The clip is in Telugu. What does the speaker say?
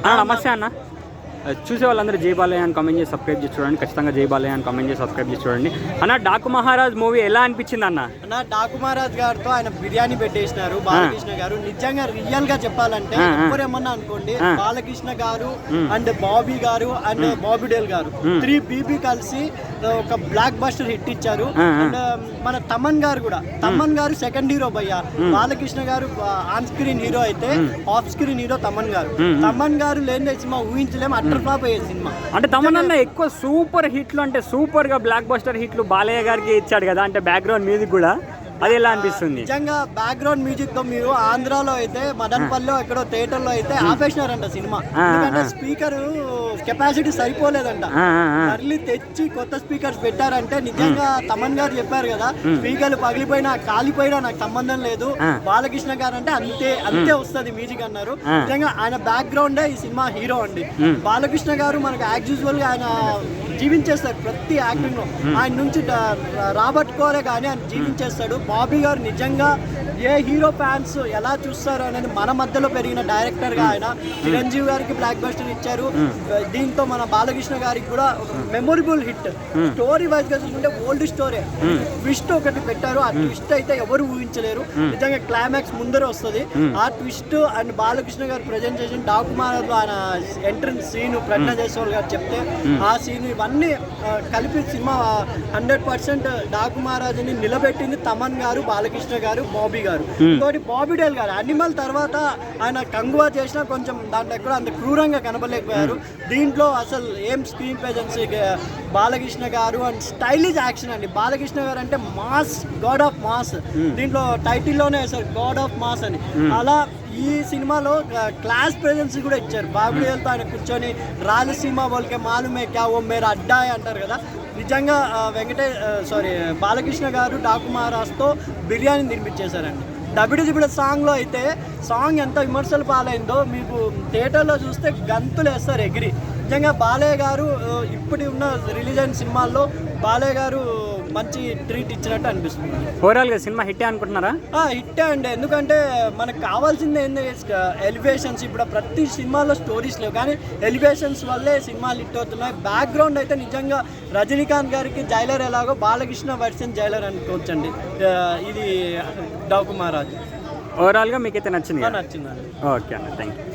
నమస్తే అన్న. చూసే వాళ్ళందరూ జై బాలయ్య అని కామెంట్ చేసి సబ్స్క్రైబ్ చేసి చూడండి. ఖచ్చితంగా జై బాలయ్య అని కామెంట్ చేసి సబ్స్క్రైబ్ చేసి చూడండి. అన్న డాకు మహారాజ్ మూవీ ఎలా అనిపించింది అన్న? డాకు మహారాజ్ గారితో ఆయన బిర్యానీ పెట్టేసినారు బాలకృష్ణ గారు. నిజంగా రియల్ గా చెప్పాలంటే ఎవరేమన్నా అనుకోండి, బాలకృష్ణ గారు అండ్ బాబీ గారు అండ్ బాబీ డేల్ గారు 3 బీబీ కలిసి ఒక బ్లాక్ బస్టర్ హిట్ ఇచ్చారు. అండ్ మన తమన్ గారు కూడా, తమన్ గారు సెకండ్ హీరో భయ్య. బాలకృష్ణ గారు ఆన్ స్క్రీన్ హీరో అయితే ఆఫ్ స్క్రీన్ హీరో తమన్ గారు. తమన్ గారు లేని సినిమా ఊహించలేము, అట్టర్ ఫ్లాప్ అయ్యే సినిమా. అంటే తమన్ అన్న ఎక్కువ సూపర్ హిట్లు అంటే సూపర్ గా బ్లాక్ బస్టర్ హిట్లు బాలయ్య గారికి ఇచ్చాడు కదా, అంటే బ్యాక్గ్రౌండ్ మ్యూజిక్ కూడా అది ఎలా అనిపిస్తుంది? నిజంగా బ్యాక్గ్రౌండ్ మ్యూజిక్ తో మీరు ఆంధ్రాలో అయితే మదన్పల్లిలో ఎక్కడో థియేటర్ లో అయితే ఆపేసినారంట సినిమా. ఎందుకంటే స్పీకర్ కెపాసిటీ సరిపోలేదంట. మళ్ళీ తెచ్చి కొత్త స్పీకర్స్ పెట్టారంటే నిజంగా తమన్ గారు చెప్పారు కదా, స్పీకర్లు పగిలిపోయినా కాలిపోయినా నాకు సంబంధం లేదు, బాలకృష్ణ గారు అంటే అంతే వస్తుంది మ్యూజిక్ అన్నారు. నిజంగా ఆయన బ్యాక్గ్రౌండే ఈ సినిమా హీరో అండి. బాలకృష్ణ గారు మనకు యాజ్ యూజువల్ గా ఆయన జీవించేస్తారు ప్రతి యాక్టింగ్ లో. ఆయన నుంచి రాబట్టుకోలే కానీ ఆయన జీవించేస్తాడు. బాబీ గారు నిజంగా ఏ హీరో ఫ్యాన్స్ ఎలా చూస్తారు అనేది మన మధ్యలో పెరిగిన డైరెక్టర్ గా ఆయన. చిరంజీవి గారికి బ్లాక్ బస్టర్ ఇచ్చారు, దీంతో మన బాలకృష్ణ గారికి కూడా ఒక మెమొరబుల్ హిట్. స్టోరీ వైజ్ గా చూసుకుంటే ఓల్డ్ స్టోరీ, ట్విస్ట్ ఒకటి పెట్టారు. ఆ ట్విస్ట్ అయితే ఎవరు ఊహించలేరు. నిజంగా క్లైమాక్స్ ముందర వస్తుంది ఆ ట్విస్ట్. అండ్ బాలకృష్ణ గారు ప్రెజెంటేషన్, డాకుమారాజ్ ఆయన ఎంట్రన్స్ సీన్, ప్రజ్ఞ జైస్వాల్ గారు చెప్తే ఆ సీన్, ఇవన్నీ కలిపి సినిమా 100% డాకుమారాజ్ని నిలబెట్టింది తమన్ గారు, బాలకృష్ణ గారు, బాబీ గారు. ఇంకోటి బాబీ డేల్ గారు. అనిమల్ తర్వాత ఆయన కంగువా చేసినా కొంచెం దాంట్లో ఎక్కడ అంత క్రూరంగా కనబడలేకపోయారు. దీంట్లో అసలు ఏం స్క్రీన్ ప్రెజెన్స్ బాలకృష్ణ గారు అండ్ స్టైలిష్ యాక్షన్ అండి. బాలకృష్ణ గారు అంటే మాస్, గాడ్ ఆఫ్ మాస్. దీంట్లో టైటిల్లోనే సార్ గాడ్ ఆఫ్ మాస్ అని. అలా ఈ సినిమాలో క్లాస్ ప్రెజెన్స్ కూడా ఇచ్చారు. బాబుడేలతో ఆయన కూర్చొని రాయలసీమ వాళ్ళకే మాలుమే క్యా ఓ మేర అడ్డాయ్ అంటారు కదా. నిజంగా బాలకృష్ణ గారు డాకు మహారాజ్తో బిర్యానీ తినిపించేశారండి. డబ్ల్యూడబ్ల్యూ సాంగ్లో అయితే సాంగ్ ఎంత విమర్శలు పాలైందో మీకు థియేటర్లో చూస్తే గంతులు వేస్తారు ఎగిరి. నిజంగా బాలయ్య గారు ఇప్పుడు ఉన్న రిలీజ్ అయిన సినిమాల్లో బాలయ్య గారు మంచి ట్రీట్ ఇచ్చినట్టు అనిపిస్తుంది. ఓవరాల్గా సినిమా హిట్టే అనుకుంటున్నారా? హిట్టే అండి. ఎందుకంటే మనకు కావాల్సింది ఏంటి, ఎలివేషన్స్. ఇప్పుడు ప్రతి సినిమాలో స్టోరీస్ లేవు కానీ ఎలివేషన్స్ వల్లే సినిమాలు హిట్ అవుతున్నాయి. బ్యాక్గ్రౌండ్ అయితే నిజంగా రజనీకాంత్ గారికి జైలర్ ఎలాగో బాలకృష్ణ వర్షన్ జైలర్ అనుకోవచ్చండి. ఇది డాకు మహారాజ్. ఓవరాల్గా మీకైతే నచ్చింది? నచ్చిందండి. ఓకే అన్న, థ్యాంక్ యూ.